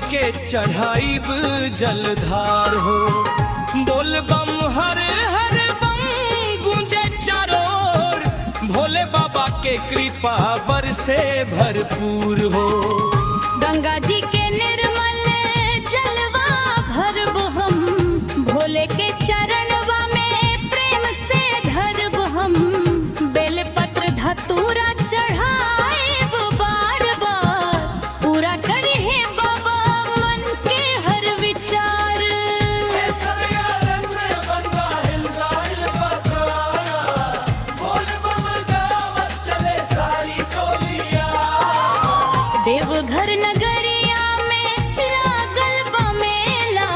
के चढ़ाई जलधार हो। बोल बम हर हर बम गूंजे चारों ओर, भोले बाबा के कृपा बरसे भरपूर हो। गंगा जी के निर्मल जलवा भरब हम, भोले के चरणवा में प्रेम से धरब हम। बेलपत्र धतूरा चढ़ाएब बार बार, पूरा करी है बाबा मन के हर विचार। देवघर नगरिया में लागल बा मेला,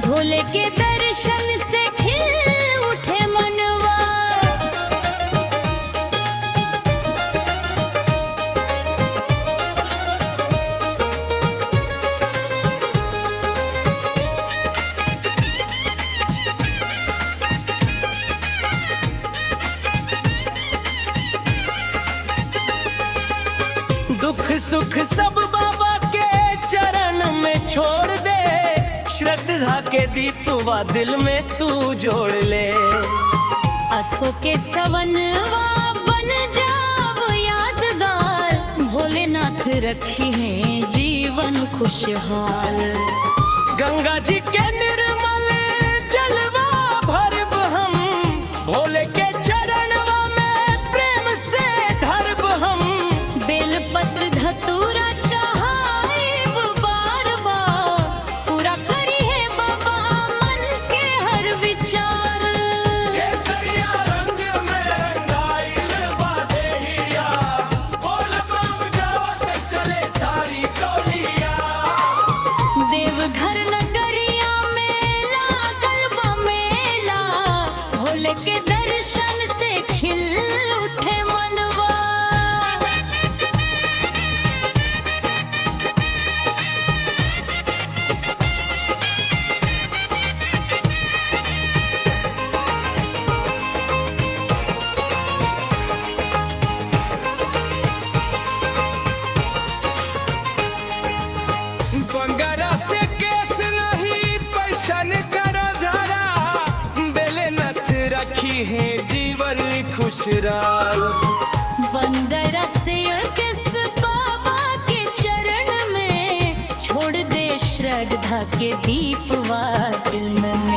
भोले के दर्शन से खिल उठे मनवा। दुख सुख सब बाबा के चरण में छोड़ दे, श्रद्धा के दीपवा दिल में तू जोड़ ले। असो के सवनवा बन जाव यादगार, भोलेनाथ रखी है जीवन खुशहाल। गंगा जी के निर्मल जलवा भरब हम, भोले के चरणवा में प्रेम से धरब हम। बेलपत्र धतूरा चढ़ाएब बार बार, पूरा करी है बाबा मन के हर विचार। केसरिया रंग में रंगाइल बा देहिया, बोल बम गावत चले सारी टोलिया। देवघर नगरिया में लागल बा मेला, भोले के दर्शन से खिल उठे मनवा। बंगरा से केस नहीं पैसन कर धरा, बेलेनाथ रखी है जीवन खुशहाल। बंदरा से किस बाबा के चरण में, छोड़ दे श्रद्धा के दीपवा दिल में।